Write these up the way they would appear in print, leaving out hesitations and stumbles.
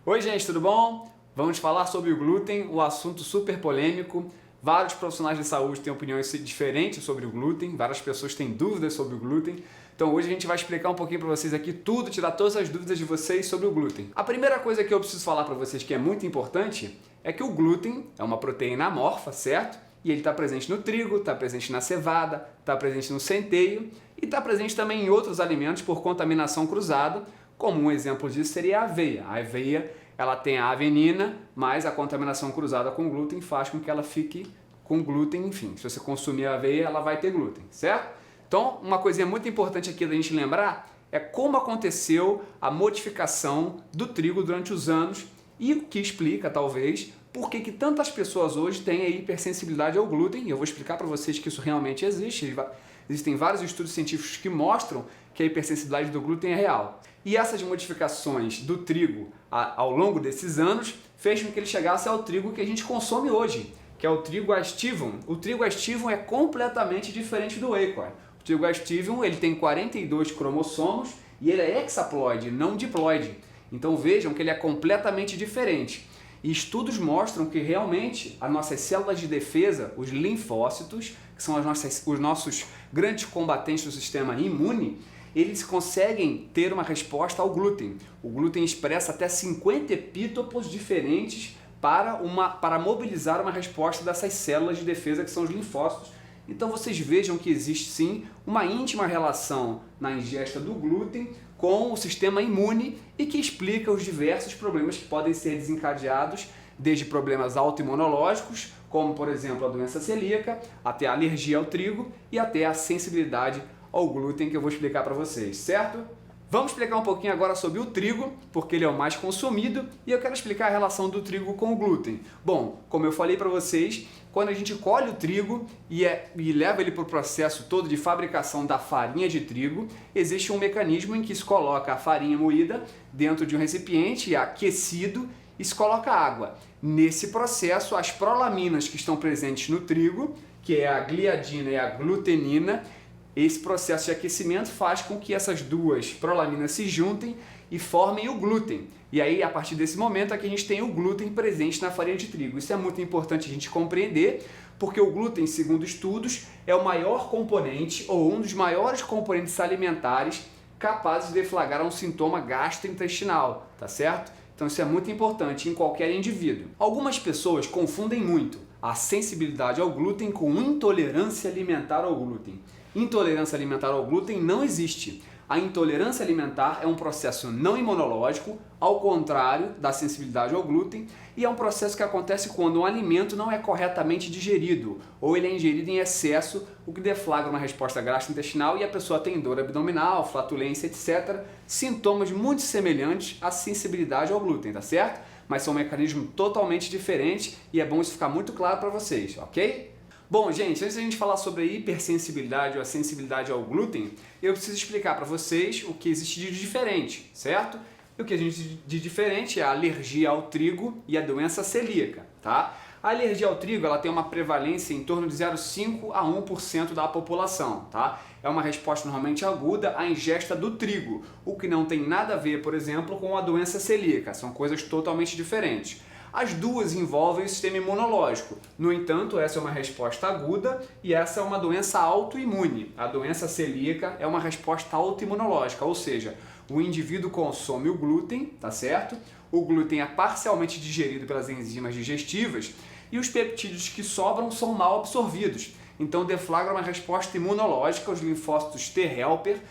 Oi gente, tudo bom? Vamos falar sobre o glúten, um assunto super polêmico. Vários profissionais de saúde têm opiniões diferentes sobre o glúten, várias pessoas têm dúvidas sobre o glúten. Então hoje a gente vai explicar um pouquinho para vocês aqui tudo, tirar todas as dúvidas de vocês sobre o glúten. A primeira coisa que eu preciso falar para vocês que é muito importante é que o glúten é uma proteína amorfa, certo? E ele está presente no trigo, está presente na cevada, está presente no centeio e está presente também em outros alimentos por contaminação cruzada. Como um exemplo disso seria a aveia. A aveia ela tem a avenina, mas a contaminação cruzada com glúten faz com que ela fique com glúten, enfim. Se você consumir a aveia, ela vai ter glúten, certo? Então, uma coisinha muito importante aqui da gente lembrar é como aconteceu a modificação do trigo durante os anos e o que explica, talvez, por que tantas pessoas hoje têm a hipersensibilidade ao glúten. E eu vou explicar para vocês que isso realmente existe. Existem vários estudos científicos que mostram que a hipersensibilidade do glúten é real. E essas modificações do trigo ao longo desses anos fez com que ele chegasse ao trigo que a gente consome hoje, que é o trigo Aestivum. O trigo Aestivum é completamente diferente do Acorn. O trigo Aestivum ele tem 42 cromossomos e ele é hexaploide, não diploide. Então vejam que ele é completamente diferente. E estudos mostram que realmente as nossas células de defesa, os linfócitos, que são os nossos grandes combatentes do sistema imune, eles conseguem ter uma resposta ao glúten. O glúten expressa até 50 epítopos diferentes para mobilizar uma resposta dessas células de defesa que são os linfócitos. Então vocês vejam que existe sim uma íntima relação na ingesta do glúten com o sistema imune e que explica os diversos problemas que podem ser desencadeados, desde problemas autoimunológicos, como por exemplo a doença celíaca, até a alergia ao trigo e até a sensibilidade ao glúten, que eu vou explicar para vocês, certo? Vamos explicar um pouquinho agora sobre o trigo, porque ele é o mais consumido e eu quero explicar a relação do trigo com o glúten. Bom, como eu falei para vocês, quando a gente colhe o trigo e leva ele para o processo todo de fabricação da farinha de trigo, existe um mecanismo em que se coloca a farinha moída dentro de um recipiente aquecido e se coloca água. Nesse processo, as prolaminas que estão presentes no trigo, que é a gliadina e a glutenina, esse processo de aquecimento faz com que essas duas prolaminas se juntem e formem o glúten. E aí, a partir desse momento, é que a gente tem o glúten presente na farinha de trigo. Isso é muito importante a gente compreender, porque o glúten, segundo estudos, é o maior componente ou um dos maiores componentes alimentares capazes de deflagrar um sintoma gastrointestinal, tá certo? Então isso é muito importante em qualquer indivíduo. Algumas pessoas confundem muito a sensibilidade ao glúten com intolerância alimentar ao glúten. Intolerância alimentar ao glúten não existe. A intolerância alimentar é um processo não imunológico, ao contrário da sensibilidade ao glúten, e é um processo que acontece quando um alimento não é corretamente digerido, ou ele é ingerido em excesso, o que deflagra uma resposta gastrointestinal e a pessoa tem dor abdominal, flatulência, etc. Sintomas muito semelhantes à sensibilidade ao glúten, tá certo? Mas são mecanismos totalmente diferentes e é bom isso ficar muito claro para vocês, ok? Bom, gente, antes da gente falar sobre a hipersensibilidade ou a sensibilidade ao glúten, eu preciso explicar para vocês o que existe de diferente, certo? E o que existe de diferente é a alergia ao trigo e a doença celíaca, tá? A alergia ao trigo ela tem uma prevalência em torno de 0,5 a 1% da população, tá? É uma resposta normalmente aguda à ingesta do trigo, o que não tem nada a ver, por exemplo, com a doença celíaca, são coisas totalmente diferentes. As duas envolvem o sistema imunológico. No entanto, essa é uma resposta aguda e essa é uma doença autoimune. A doença celíaca é uma resposta autoimunológica, ou seja, o indivíduo consome o glúten, tá certo? O glúten é parcialmente digerido pelas enzimas digestivas e os peptídeos que sobram são mal absorvidos. Então deflagra uma resposta imunológica, os linfócitos T helper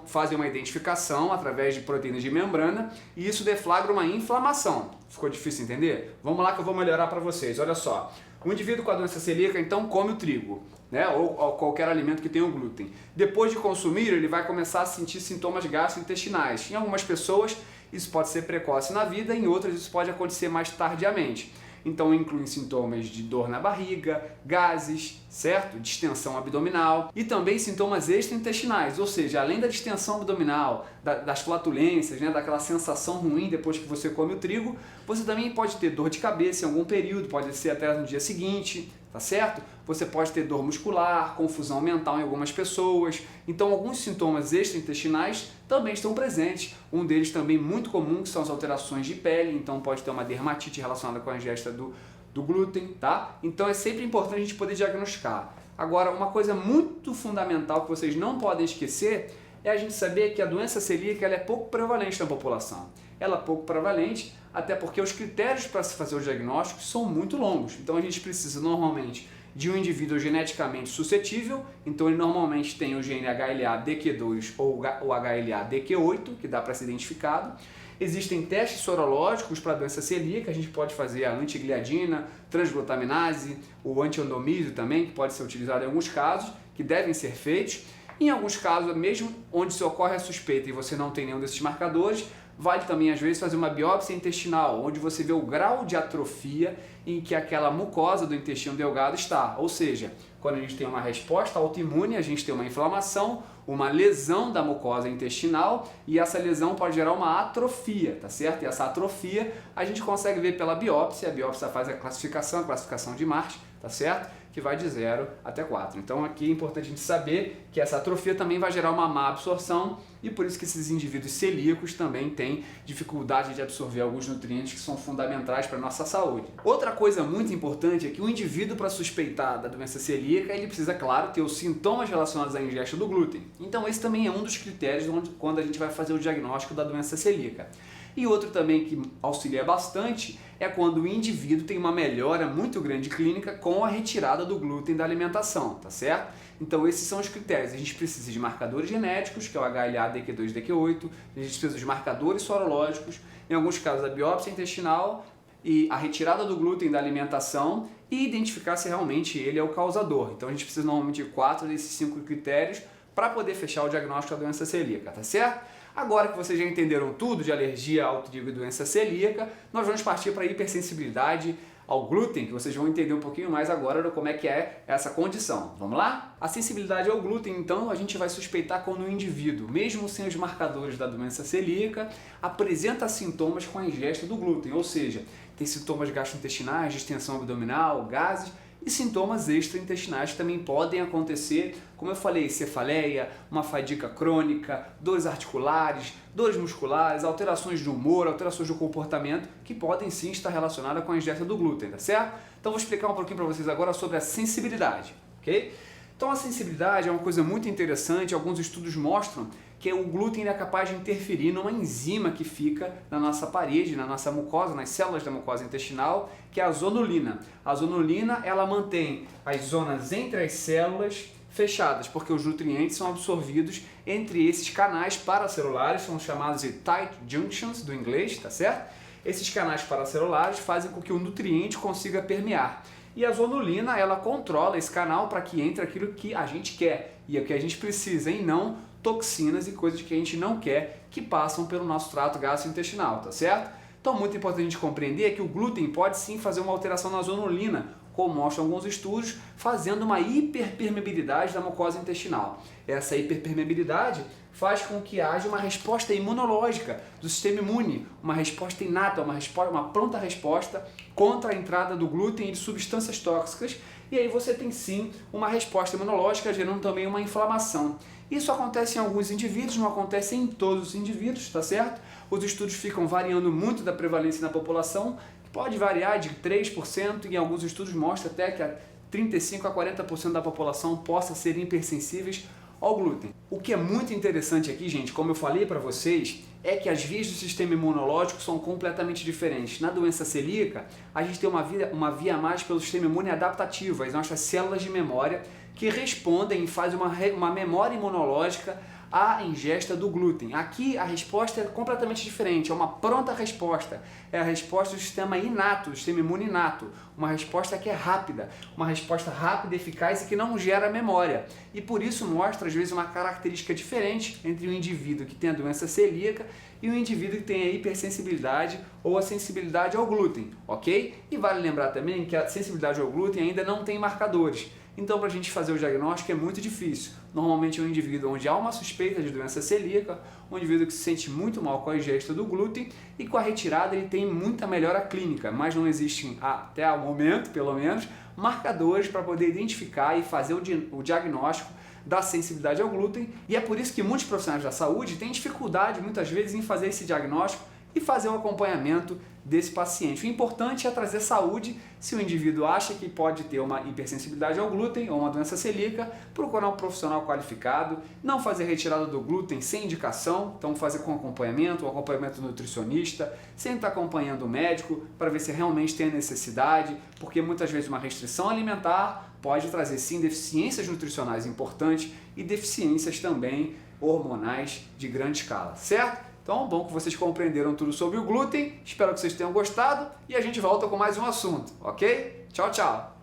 fazem uma identificação através de proteínas de membrana e isso deflagra uma inflamação. Ficou difícil entender? Vamos lá que eu vou melhorar para vocês. Olha só, o indivíduo com a doença celíaca então come o trigo, né? ou qualquer alimento que tenha o glúten. Depois de consumir, ele vai começar a sentir sintomas gastrointestinais. Em algumas pessoas isso pode ser precoce na vida, em outras isso pode acontecer mais tardiamente. Então incluem sintomas de dor na barriga, gases, certo? Distensão abdominal e também sintomas extraintestinais, ou seja, além da distensão abdominal, das flatulências, né, daquela sensação ruim depois que você come o trigo, você também pode ter dor de cabeça em algum período, pode ser até no dia seguinte, tá certo? Você pode ter dor muscular, confusão mental em algumas pessoas. Então, alguns sintomas extraintestinais também estão presentes. Um deles também muito comum, que são as alterações de pele. Então, pode ter uma dermatite relacionada com a ingesta do glúten, tá? Então, é sempre importante a gente poder diagnosticar. Agora, uma coisa muito fundamental que vocês não podem esquecer é a gente saber que a doença celíaca ela é pouco prevalente na população. Ela é pouco prevalente, até porque os critérios para se fazer o diagnóstico são muito longos. Então a gente precisa normalmente de um indivíduo geneticamente suscetível, então ele normalmente tem o gene HLA-DQ2 ou HLA-DQ8, que dá para ser identificado. Existem testes sorológicos para a doença celíaca, a gente pode fazer a antigliadina, transglutaminase, o antiendomísio também, que pode ser utilizado em alguns casos, que devem ser feitos. Em alguns casos, mesmo onde se ocorre a suspeita e você não tem nenhum desses marcadores, vale também às vezes fazer uma biópsia intestinal, onde você vê o grau de atrofia em que aquela mucosa do intestino delgado está. Ou seja, quando a gente tem uma resposta autoimune, a gente tem uma inflamação, uma lesão da mucosa intestinal e essa lesão pode gerar uma atrofia, tá certo? E essa atrofia a gente consegue ver pela biópsia, a biópsia faz a classificação de Marsh, tá certo? Que vai de 0 até 4. Então aqui é importante a gente saber que essa atrofia também vai gerar uma má absorção e por isso que esses indivíduos celíacos também têm dificuldade de absorver alguns nutrientes que são fundamentais para a nossa saúde. Outra coisa muito importante é que o indivíduo, para suspeitar da doença celíaca, ele precisa, claro, ter os sintomas relacionados à ingesta do glúten. Então esse também é um dos critérios quando a gente vai fazer o diagnóstico da doença celíaca. E outro também que auxilia bastante é quando o indivíduo tem uma melhora muito grande clínica com a retirada do glúten da alimentação, tá certo? Então esses são os critérios. A gente precisa de marcadores genéticos, que é o HLA, DQ2, DQ8, a gente precisa de marcadores sorológicos, em alguns casos a biópsia intestinal e a retirada do glúten da alimentação e identificar se realmente ele é o causador. Então a gente precisa normalmente de 4 desses 5 critérios para poder fechar o diagnóstico da doença celíaca, tá certo? Agora que vocês já entenderam tudo de alergia ao trigo e doença celíaca, nós vamos partir para a hipersensibilidade ao glúten, que vocês vão entender um pouquinho mais agora de como é que é essa condição. Vamos lá? A sensibilidade ao glúten, então, a gente vai suspeitar quando o indivíduo, mesmo sem os marcadores da doença celíaca, apresenta sintomas com a ingesta do glúten, ou seja, tem sintomas gastrointestinais, distensão abdominal, gases, e sintomas extraintestinais também podem acontecer, como eu falei, cefaleia, uma fadiga crônica, dores articulares, dores musculares, alterações de humor, alterações do comportamento, que podem sim estar relacionadas com a ingesta do glúten, tá certo? Então vou explicar um pouquinho para vocês agora sobre a sensibilidade, ok? Então a sensibilidade é uma coisa muito interessante, alguns estudos mostram que o glúten é capaz de interferir numa enzima que fica na nossa parede, na nossa mucosa, nas células da mucosa intestinal, que é a zonulina. A zonulina, ela mantém as zonas entre as células fechadas, porque os nutrientes são absorvidos entre esses canais paracelulares, são chamados de tight junctions do inglês, tá certo? Esses canais paracelulares fazem com que o nutriente consiga permear. E a zonulina, ela controla esse canal para que entre aquilo que a gente quer e o que a gente precisa, e não toxinas e coisas que a gente não quer que passam pelo nosso trato gastrointestinal, tá certo? Então, muito importante a gente compreender que o glúten pode sim fazer uma alteração na zonulina, como mostram alguns estudos, fazendo uma hiperpermeabilidade da mucosa intestinal. Essa hiperpermeabilidade faz com que haja uma resposta imunológica do sistema imune, uma resposta inata, uma pronta resposta contra a entrada do glúten e de substâncias tóxicas, e aí você tem sim uma resposta imunológica gerando também uma inflamação. Isso acontece em alguns indivíduos, não acontece em todos os indivíduos, tá certo? Os estudos ficam variando muito da prevalência na população, pode variar de 3%, e em alguns estudos mostra até que 35% a 40% da população possa ser hipersensíveis ao glúten. O que é muito interessante aqui, gente, como eu falei para vocês, é que as vias do sistema imunológico são completamente diferentes. Na doença celíaca, a gente tem uma via mais pelo sistema imune adaptativo, as nossas células de memória que respondem e fazem uma memória imunológica à ingesta do glúten. Aqui a resposta é completamente diferente, é uma pronta resposta, é a resposta do sistema inato, do sistema imune inato, uma resposta que é rápida, uma resposta rápida, eficaz e que não gera memória. E por isso mostra às vezes uma característica diferente entre o indivíduo que tem a doença celíaca e o indivíduo que tem a hipersensibilidade ou a sensibilidade ao glúten, ok? E vale lembrar também que a sensibilidade ao glúten ainda não tem marcadores. Então, para a gente fazer o diagnóstico é muito difícil. normalmente é um indivíduo onde há uma suspeita de doença celíaca, um indivíduo que se sente muito mal com a ingesta do glúten e com a retirada ele tem muita melhora clínica, mas não existem, até o momento pelo menos, marcadores para poder identificar e fazer o diagnóstico da sensibilidade ao glúten, e é por isso que muitos profissionais da saúde têm dificuldade muitas vezes em fazer esse diagnóstico e fazer o acompanhamento desse paciente. O importante é trazer saúde. Se o indivíduo acha que pode ter uma hipersensibilidade ao glúten ou uma doença celíaca, procurar um profissional qualificado, não fazer retirada do glúten sem indicação, então fazer com acompanhamento, um acompanhamento nutricionista, sempre estar acompanhando o médico para ver se realmente tem a necessidade, porque muitas vezes uma restrição alimentar pode trazer sim deficiências nutricionais importantes e deficiências também hormonais de grande escala, certo? Então, bom que vocês compreenderam tudo sobre o glúten, espero que vocês tenham gostado e a gente volta com mais um assunto, ok? Tchau, tchau!